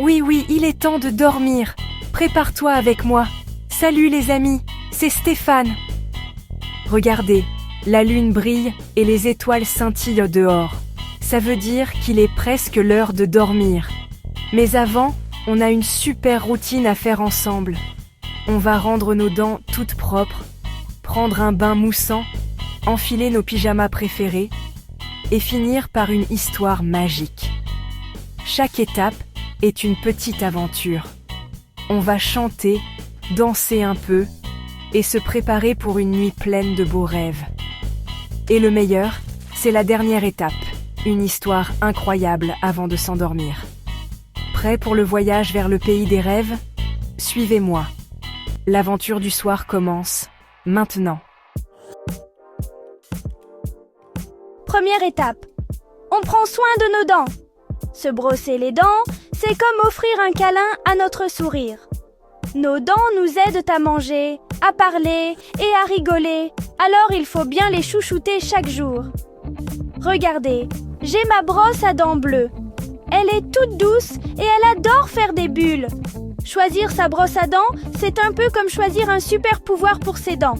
Oui, il est temps de dormir. Prépare-toi avec moi. Salut les amis, c'est Stéphane. Regardez, la lune brille et les étoiles scintillent dehors. Ça veut dire qu'il est presque l'heure de dormir. Mais avant, on a une super routine à faire ensemble. On va rendre nos dents toutes propres, prendre un bain moussant, enfiler nos pyjamas préférés et finir par une histoire magique. Chaque étape est une petite aventure. On va chanter, danser un peu et se préparer pour une nuit pleine de beaux rêves. Et le meilleur, c'est la dernière étape, une histoire incroyable avant de s'endormir. Prêt pour le voyage vers le pays des rêves ? Suivez-moi. L'aventure du soir commence, maintenant. Première étape. On prend soin de nos dents. Se brosser les dents, c'est comme offrir un câlin à notre sourire. Nos dents nous aident à manger, à parler et à rigoler, alors il faut bien les chouchouter chaque jour. Regardez, j'ai ma brosse à dents bleues. Elle est toute douce et elle adore faire des bulles. Choisir sa brosse à dents, c'est un peu comme choisir un super pouvoir pour ses dents.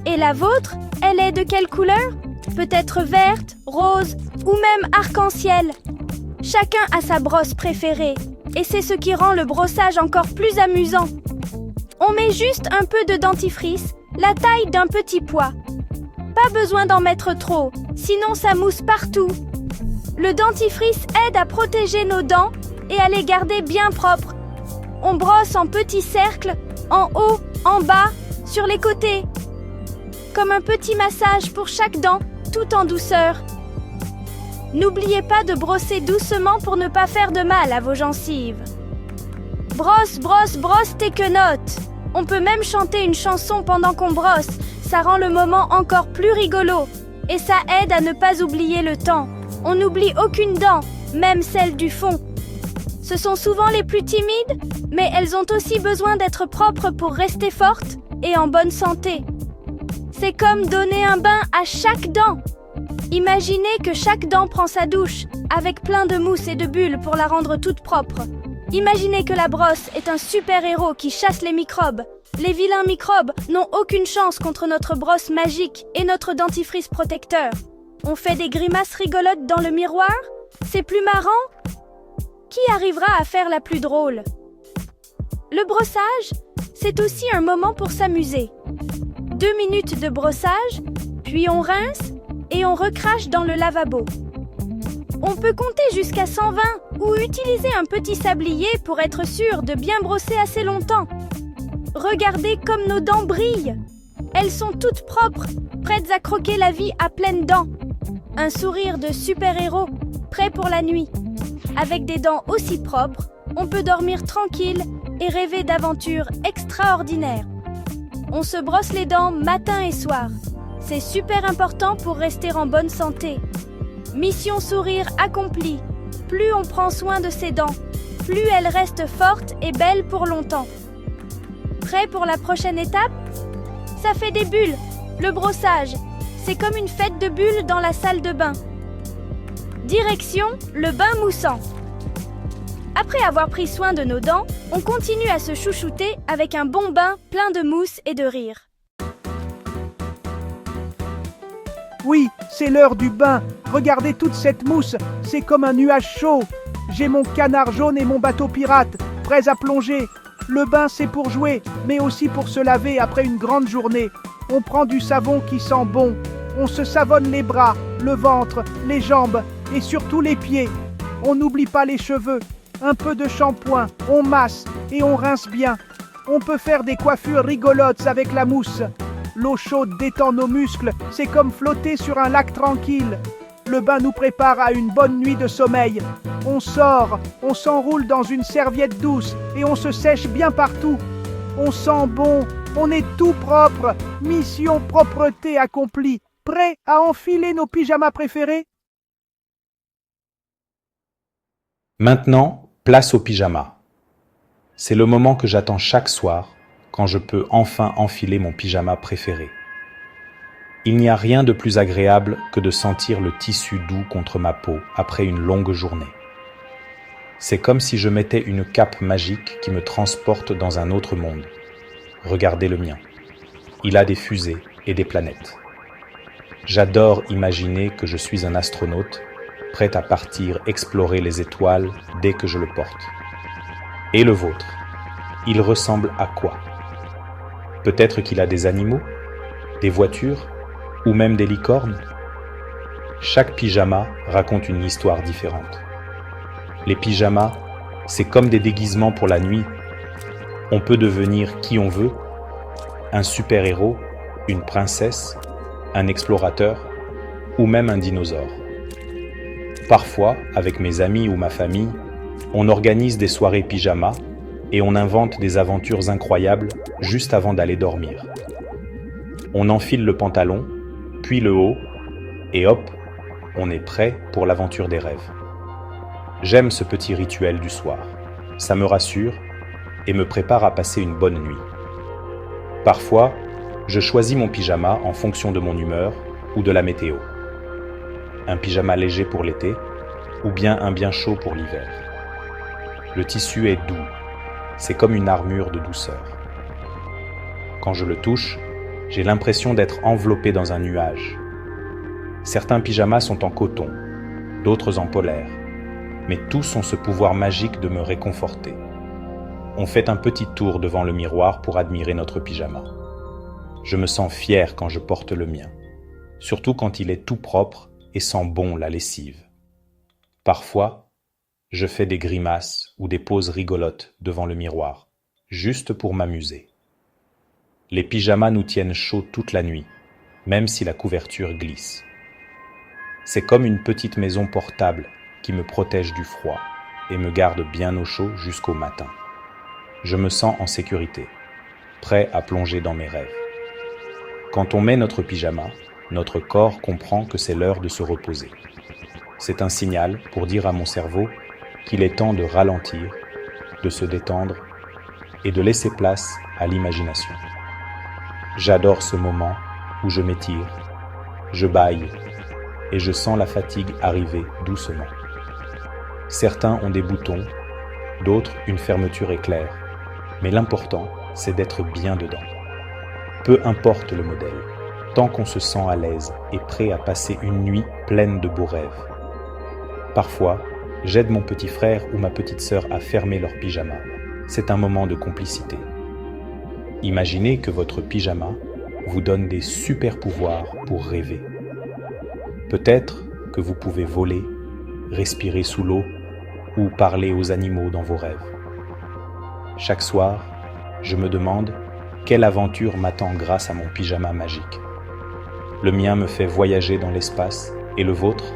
Et la vôtre, elle est de quelle couleur ? Peut-être verte, rose ou même arc-en-ciel. Chacun a sa brosse préférée et c'est ce qui rend le brossage encore plus amusant. On met juste un peu de dentifrice, la taille d'un petit pois. Pas besoin d'en mettre trop, sinon ça mousse partout. Le dentifrice aide à protéger nos dents et à les garder bien propres. On brosse en petits cercles, en haut, en bas, sur les côtés. Comme un petit massage pour chaque dent, tout en douceur. N'oubliez pas de brosser doucement pour ne pas faire de mal à vos gencives. Brosse, brosse, brosse tes quenottes. On peut même chanter une chanson pendant qu'on brosse. Ça rend le moment encore plus rigolo. Et ça aide à ne pas oublier le temps. On n'oublie aucune dent, même celle du fond. Ce sont souvent les plus timides, mais elles ont aussi besoin d'être propres pour rester fortes et en bonne santé. C'est comme donner un bain à chaque dent. Imaginez que chaque dent prend sa douche, avec plein de mousse et de bulles pour la rendre toute propre. Imaginez que la brosse est un super-héros qui chasse les microbes. Les vilains microbes n'ont aucune chance contre notre brosse magique et notre dentifrice protecteur. On fait des grimaces rigolotes dans le miroir ? C'est plus marrant ? Qui arrivera à faire la plus drôle ? Le brossage, c'est aussi un moment pour s'amuser. 2 minutes de brossage, puis on rince et on recrache dans le lavabo. On peut compter jusqu'à 120 ou utiliser un petit sablier pour être sûr de bien brosser assez longtemps. Regardez comme nos dents brillent. Elles sont toutes propres, prêtes à croquer la vie à pleines dents. Un sourire de super-héros, prêt pour la nuit. Avec des dents aussi propres, on peut dormir tranquille et rêver d'aventures extraordinaires. On se brosse les dents matin et soir. C'est super important pour rester en bonne santé. Mission sourire accomplie. Plus on prend soin de ses dents, plus elles restent fortes et belles pour longtemps. Prêt pour la prochaine étape ? Ça fait des bulles, le brossage. C'est comme une fête de bulles dans la salle de bain. Direction le bain moussant. Après avoir pris soin de nos dents, on continue à se chouchouter avec un bon bain plein de mousse et de rire. Oui, c'est l'heure du bain. Regardez toute cette mousse, c'est comme un nuage chaud. J'ai mon canard jaune et mon bateau pirate, prêts à plonger. Le bain, c'est pour jouer, mais aussi pour se laver après une grande journée. On prend du savon qui sent bon. On se savonne les bras, le ventre, les jambes et surtout les pieds. On n'oublie pas les cheveux. Un peu de shampoing, on masse et on rince bien. On peut faire des coiffures rigolotes avec la mousse. L'eau chaude détend nos muscles, c'est comme flotter sur un lac tranquille. Le bain nous prépare à une bonne nuit de sommeil. On sort, on s'enroule dans une serviette douce et on se sèche bien partout. On sent bon, on est tout propre. Mission propreté accomplie. Prêt à enfiler nos pyjamas préférés ? Maintenant, place au pyjama. C'est le moment que j'attends chaque soir, quand je peux enfin enfiler mon pyjama préféré. Il n'y a rien de plus agréable que de sentir le tissu doux contre ma peau après une longue journée. C'est comme si je mettais une cape magique qui me transporte dans un autre monde. Regardez le mien. Il a des fusées et des planètes. J'adore imaginer que je suis un astronaute, prêt à partir explorer les étoiles dès que je le porte. Et le vôtre, il ressemble à quoi? Peut-être qu'il a des animaux, des voitures, ou même des licornes? Chaque pyjama raconte une histoire différente. Les pyjamas, c'est comme des déguisements pour la nuit. On peut devenir qui on veut, un super-héros, une princesse, un explorateur ou même un dinosaure. Parfois, avec mes amis ou ma famille, on organise des soirées pyjama et on invente des aventures incroyables juste avant d'aller dormir. On enfile le pantalon, puis le haut, et hop, on est prêt pour l'aventure des rêves. J'aime ce petit rituel du soir. Ça me rassure et me prépare à passer une bonne nuit. Parfois, je choisis mon pyjama en fonction de mon humeur ou de la météo. Un pyjama léger pour l'été ou bien un bien chaud pour l'hiver. Le tissu est doux, c'est comme une armure de douceur. Quand je le touche, j'ai l'impression d'être enveloppé dans un nuage. Certains pyjamas sont en coton, d'autres en polaire, mais tous ont ce pouvoir magique de me réconforter. On fait un petit tour devant le miroir pour admirer notre pyjama. Je me sens fier quand je porte le mien, surtout quand il est tout propre et sent bon la lessive. Parfois, je fais des grimaces ou des poses rigolotes devant le miroir, juste pour m'amuser. Les pyjamas nous tiennent chaud toute la nuit, même si la couverture glisse. C'est comme une petite maison portable qui me protège du froid et me garde bien au chaud jusqu'au matin. Je me sens en sécurité, prêt à plonger dans mes rêves. Quand on met notre pyjama, notre corps comprend que c'est l'heure de se reposer. C'est un signal pour dire à mon cerveau qu'il est temps de ralentir, de se détendre et de laisser place à l'imagination. J'adore ce moment où je m'étire, je bâille et je sens la fatigue arriver doucement. Certains ont des boutons, d'autres une fermeture éclair, mais l'important, c'est d'être bien dedans. Peu importe le modèle, tant qu'on se sent à l'aise et prêt à passer une nuit pleine de beaux rêves. Parfois, j'aide mon petit frère ou ma petite sœur à fermer leur pyjama. C'est un moment de complicité. Imaginez que votre pyjama vous donne des super pouvoirs pour rêver. Peut-être que vous pouvez voler, respirer sous l'eau ou parler aux animaux dans vos rêves. Chaque soir, je me demande quelle aventure m'attend grâce à mon pyjama magique. Le mien me fait voyager dans l'espace et le vôtre?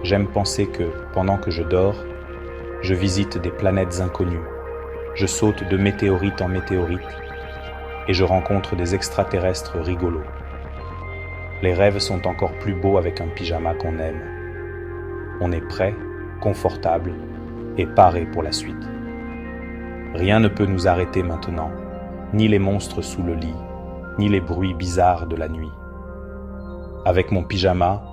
J'aime penser que, pendant que je dors, je visite des planètes inconnues, je saute de météorite en météorite et je rencontre des extraterrestres rigolos. Les rêves sont encore plus beaux avec un pyjama qu'on aime. On est prêt, confortable et paré pour la suite. Rien ne peut nous arrêter maintenant, ni les monstres sous le lit, ni les bruits bizarres de la nuit. Avec mon pyjama,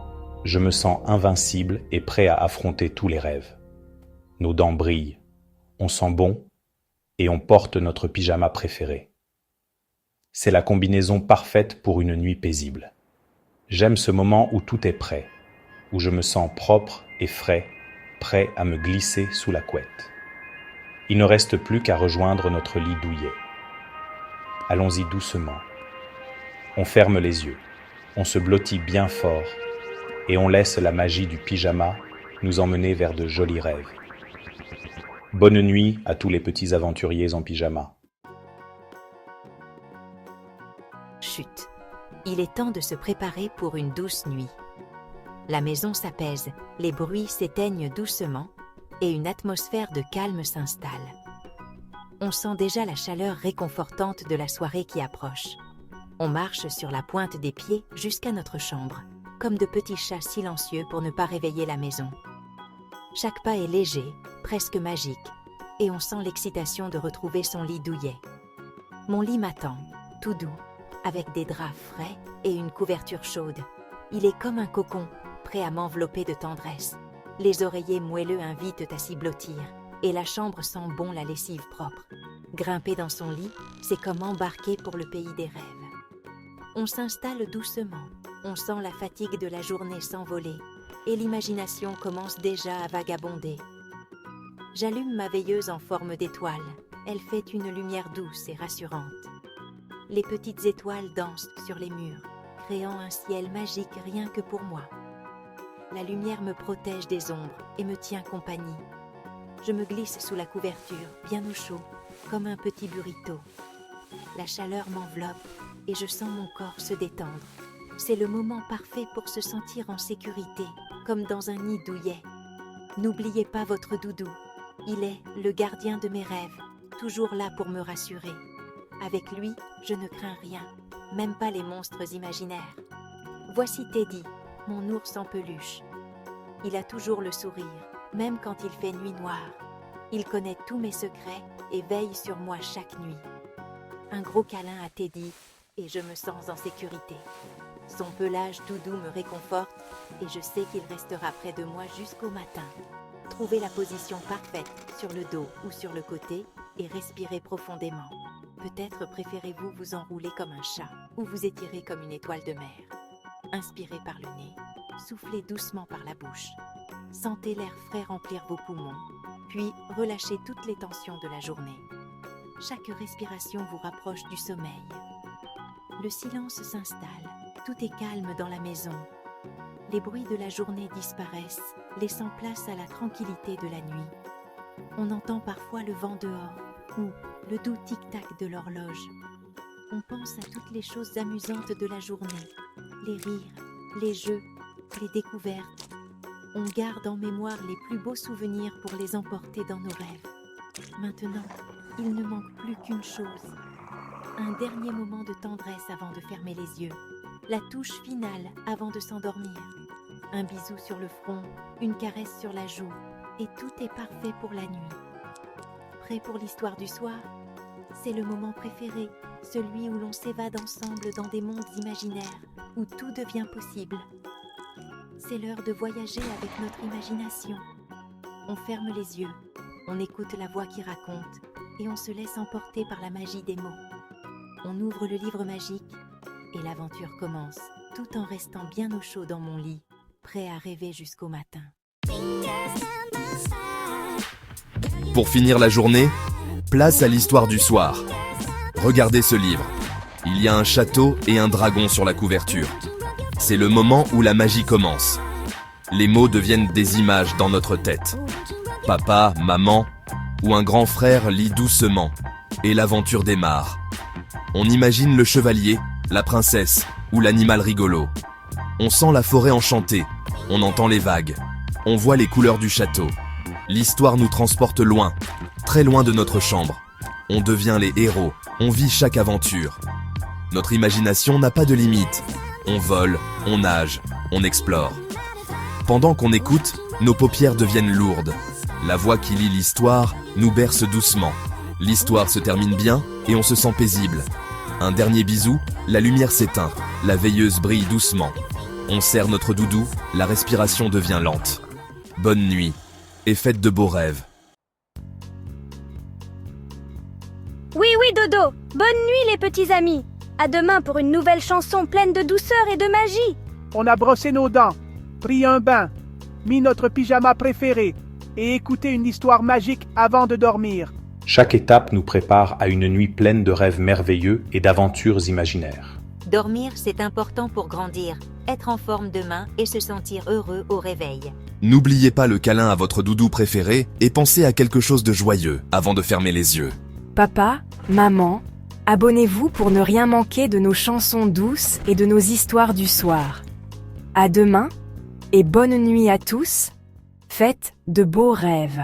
je me sens invincible et prêt à affronter tous les rêves. Nos dents brillent, on sent bon et on porte notre pyjama préféré. C'est la combinaison parfaite pour une nuit paisible. J'aime ce moment où tout est prêt, où je me sens propre et frais, prêt à me glisser sous la couette. Il ne reste plus qu'à rejoindre notre lit douillet. Allons-y doucement. On ferme les yeux, on se blottit bien fort et on laisse la magie du pyjama nous emmener vers de jolis rêves. Bonne nuit à tous les petits aventuriers en pyjama. Chut, il est temps de se préparer pour une douce nuit. La maison s'apaise, les bruits s'éteignent doucement et une atmosphère de calme s'installe. On sent déjà la chaleur réconfortante de la soirée qui approche. On marche sur la pointe des pieds jusqu'à notre chambre, comme de petits chats silencieux pour ne pas réveiller la maison. Chaque pas est léger, presque magique, et on sent l'excitation de retrouver son lit douillet. Mon lit m'attend, tout doux, avec des draps frais et une couverture chaude. Il est comme un cocon, prêt à m'envelopper de tendresse. Les oreillers moelleux invitent à s'y blottir, et la chambre sent bon la lessive propre. Grimper dans son lit, c'est comme embarquer pour le pays des rêves. On s'installe doucement, on sent la fatigue de la journée s'envoler, et l'imagination commence déjà à vagabonder. J'allume ma veilleuse en forme d'étoile, elle fait une lumière douce et rassurante. Les petites étoiles dansent sur les murs, créant un ciel magique rien que pour moi. La lumière me protège des ombres et me tient compagnie. Je me glisse sous la couverture, bien au chaud, comme un petit burrito. La chaleur m'enveloppe et je sens mon corps se détendre. C'est le moment parfait pour se sentir en sécurité, comme dans un nid douillet. N'oubliez pas votre doudou. Il est le gardien de mes rêves, toujours là pour me rassurer. Avec lui, je ne crains rien, même pas les monstres imaginaires. Voici Teddy, mon ours en peluche. Il a toujours le sourire, même quand il fait nuit noire. Il connaît tous mes secrets et veille sur moi chaque nuit. Un gros câlin à Teddy et je me sens en sécurité. Son pelage tout doux me réconforte et je sais qu'il restera près de moi jusqu'au matin. Trouvez la position parfaite sur le dos ou sur le côté et respirez profondément. Peut-être préférez-vous vous enrouler comme un chat ou vous étirer comme une étoile de mer. Inspirez par le nez, soufflez doucement par la bouche. Sentez l'air frais remplir vos poumons, puis relâchez toutes les tensions de la journée. Chaque respiration vous rapproche du sommeil. Le silence s'installe, tout est calme dans la maison. Les bruits de la journée disparaissent, laissant place à la tranquillité de la nuit. On entend parfois le vent dehors ou le doux tic-tac de l'horloge. On pense à toutes les choses amusantes de la journée, les rires, les jeux, les découvertes. On garde en mémoire les plus beaux souvenirs pour les emporter dans nos rêves. Maintenant, il ne manque plus qu'une chose. Un dernier moment de tendresse avant de fermer les yeux. La touche finale avant de s'endormir. Un bisou sur le front, une caresse sur la joue, et tout est parfait pour la nuit. Prêt pour l'histoire du soir? C'est le moment préféré, celui où l'on s'évade ensemble dans des mondes imaginaires, où tout devient possible. C'est l'heure de voyager avec notre imagination. On ferme les yeux, on écoute la voix qui raconte, et on se laisse emporter par la magie des mots. On ouvre le livre magique, et l'aventure commence, tout en restant bien au chaud dans mon lit, prêt à rêver jusqu'au matin. Pour finir la journée, place à l'histoire du soir. Regardez ce livre. Il y a un château et un dragon sur la couverture. C'est le moment où la magie commence. Les mots deviennent des images dans notre tête. Papa, maman ou un grand frère lit doucement et l'aventure démarre. On imagine le chevalier, la princesse ou l'animal rigolo. On sent la forêt enchantée, on entend les vagues, on voit les couleurs du château. L'histoire nous transporte loin, très loin de notre chambre. On devient les héros, on vit chaque aventure. Notre imagination n'a pas de limite. On vole, on nage, on explore. Pendant qu'on écoute, nos paupières deviennent lourdes. La voix qui lit l'histoire nous berce doucement. L'histoire se termine bien et on se sent paisible. Un dernier bisou, la lumière s'éteint, la veilleuse brille doucement. On serre notre doudou, la respiration devient lente. Bonne nuit et faites de beaux rêves. Oui, Dodo. Bonne nuit les petits amis. À demain pour une nouvelle chanson pleine de douceur et de magie. On a brossé nos dents, pris un bain, mis notre pyjama préféré et écouté une histoire magique avant de dormir. Chaque étape nous prépare à une nuit pleine de rêves merveilleux et d'aventures imaginaires. Dormir, c'est important pour grandir, être en forme demain et se sentir heureux au réveil. N'oubliez pas le câlin à votre doudou préféré et pensez à quelque chose de joyeux avant de fermer les yeux. Papa, maman, abonnez-vous pour ne rien manquer de nos chansons douces et de nos histoires du soir. À demain et bonne nuit à tous. Faites de beaux rêves.